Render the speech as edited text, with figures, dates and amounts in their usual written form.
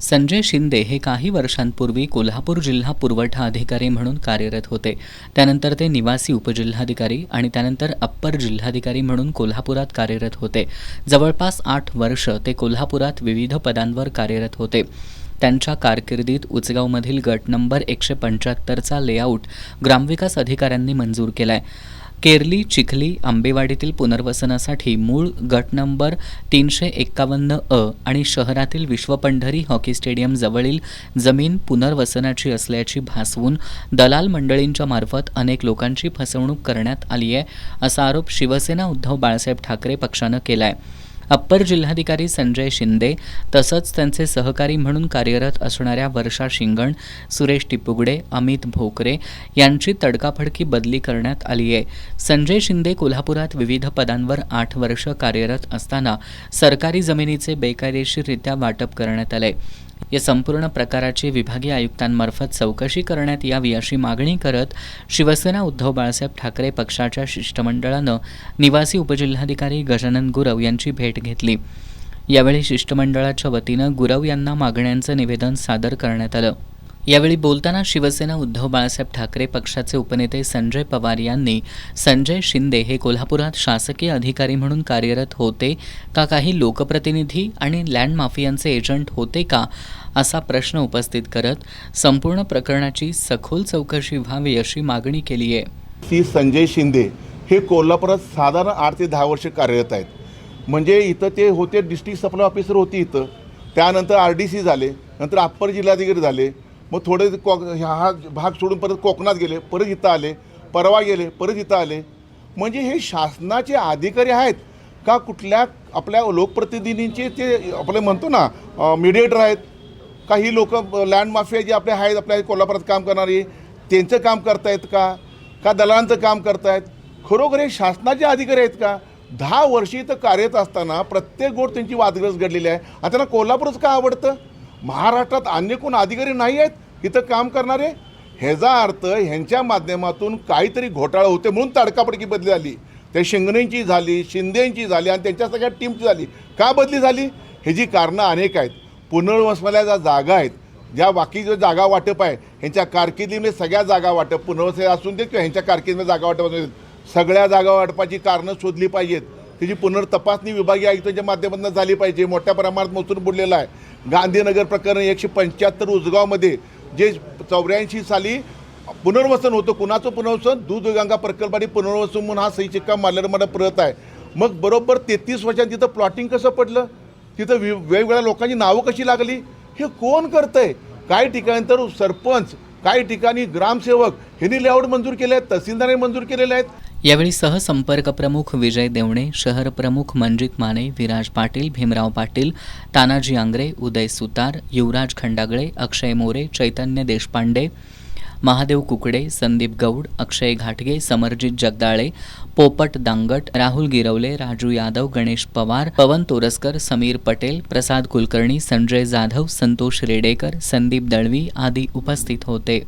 संजय शिंदे हे काही वर्षांपूर्वी कोल्हापूर जिल्हा पुरवठा अधिकारी म्हणून कार्यरत होते. त्यानंतर ते निवासी उपजिल्हाधिकारी आणि त्यानंतर अप्पर जिल्हाधिकारी म्हणून कोल्हापुरात कार्यरत होते. जवळपास 8 वर्ष ते कोल्हापुरात विविध पदांवर कार्यरत होते. त्यांच्या कारकिर्दीत उचगावमधील गट नंबर 175चा लेआउट ग्रामविकास अधिकाऱ्यांनी मंजूर केलाय. केरली, चिखली, आंबेवाडीतील पुनर्वसनासाठी मूळ गट नंबर 351 आणि शहरातील विश्वपंढरी हॉकी स्टेडियम जवळील जमीन पुनर्वसनाची असल्याची भासवून दलाल मंडळींच्या मार्फत अनेक लोकांची फसवणूक करण्यात आली आहे, असा आरोप शिवसेना उद्धव बाळासाहेब ठाकरे पक्षानं केलाय. अप्पर जिल्हाधिकारी संजय शिंदे तसंच त्यांचे सहकारी म्हणून कार्यरत असणाऱ्या वर्षा शिंगण, सुरेश टिपुगडे, अमित भोकरे यांची तडकाफडकी बदली करण्यात आली आहे. संजय शिंदे कोल्हापुरात विविध पदांवर 8 वर्ष कार्यरत असताना सरकारी जमिनीचे बेकायदेशीररित्या वाटप करण्यात आले. या संपूर्ण प्रकाराची विभागीय आयुक्तांमार्फत चौकशी करण्यात यावी अशी मागणी करत शिवसेना उद्धव बाळासाहेब ठाकरे पक्षाच्या शिष्टमंडळानं निवासी उपजिल्हाधिकारी गजानन गुरव यांची भेट घेतली. यावेळी शिष्टमंडळाच्या वतीनं गुरव यांना मागण्यांचं निवेदन सादर करण्यात आलं. यावेळी बोलताना शिवसेना उद्धव बाळासाहेब ठाकरे पक्षाचे उपनेते संजय पवार यांनी संजय शिंदे हे कोल्हापुरात शासकीय अधिकारी म्हणून कार्यरत होते का, काही लोकप्रतिनिधी आणि लँड माफियांचे एजंट होते का, असा प्रश्न उपस्थित करत संपूर्ण प्रकरणाची सखोल चौकशी व्हावी अशी मागणी केली आहे. श्री संजय शिंदे हे कोल्हापुरात साधारण 8 ते 10 वर्ष कार्यरत आहेत. म्हणजे इथं ते होते डिस्ट्रिक्ट सप्लाय ऑफिसर होते इथं, त्यानंतर RDC झाले, नंतर अप्पर जिल्हाधिकारी झाले, मग थोडे हा भाग सोडून परत कोकणात गेले, परत इथं आले, परवा गेले, परत इथं आले. म्हणजे हे शासनाचे अधिकारी आहेत का कुठल्या आपल्या लोकप्रतिनिधींचे ते आपले म्हणतो ना मीडिएटर आहेत का, ही लोक लँड माफिया जे आपले आहेत आपल्या कोल्हापुरात काम करणारी त्यांचं काम करतायत का दलालांचं काम करतायत? खरोखर हे शासनाचे अधिकारी आहेत का? 10 वर्षी इथं कार्यरत असताना प्रत्येक गोष्ट त्यांची वादग्रस्त घडलेली आहे. आणि त्यांना कोल्हापूरच का आवडतं? महाराष्ट्रात अन्य कोण अधिकारी नाही आहेत इथं काम करणारे? ह्याचा अर्थ ह्यांच्या माध्यमातून काहीतरी घोटाळा होते म्हणून तडकाफडकी बदली झाली. त्या शिंगणेंची झाली, शिंदेंची झाली आणि त्यांच्या सगळ्या टीमची झाली. का बदली झाली? ह्याची कारणं अनेक आहेत. पुनर्वसनाच्या ज्या जागा आहेत, ज्या बाकी जो जागा वाटप आहे ह्यांच्या कारकिर्दीमध्ये सगळ्या जागा वाटप पुनर्वसन असून देत किंवा ह्यांच्या कारकिर्दीमध्ये जागा वाटप असून देत, सगळ्या जागा वाटपाची कारणं शोधली पाहिजेत. त्याची पुनर्तपासणी विभागीय आयुक्तांच्या माध्यमातून झाली पाहिजे. मोठ्या प्रमाणात महसूल बुडलेला आहे. गांधीनगर प्रकरण 175 उजगावमध्ये जे 84 साली पुनर्वसन होतं, कुणाचं पुनर्वसन? दूधगंगा प्रकल्पाने पुनर्वसन म्हणून हा सही शिक्का मारलेला मला परत आहे. मग बरोबर 33 वर्षांत तिथं प्लॉटिंग कसं पडलं? तिथं वेगवेगळ्या लोकांची नावं कशी लागली? हे कोण करतंय? काही ठिकाणी तर सरपंच, काही ठिकाणी ग्रामसेवक ह्यांनी लेआउट मंजूर केले आहेत, तहसीलदारांनी मंजूर केलेले आहेत. यावेळी सहसंपर्क प्रमुख विजय देवणे, शहर प्रमुख मनजित माने, विराज पाटील, भीमराव पाटील, तानाजी आंग्रे, उदय सुतार, युवराज खंडागळे, अक्षय मोरे, चैतन्य देशपांडे, महादेव कुकडे, संदीप गौड, अक्षय घाटगे, समरजित जगदाळे, पोपट दांगट, राहुल गिरवले, राजू यादव, गणेश पवार, पवन तोरसकर, समीर पटेल, प्रसाद कुलकर्णी, संजय जाधव, संतोष रेडेकर, संदीप दळवी आदी उपस्थित होते.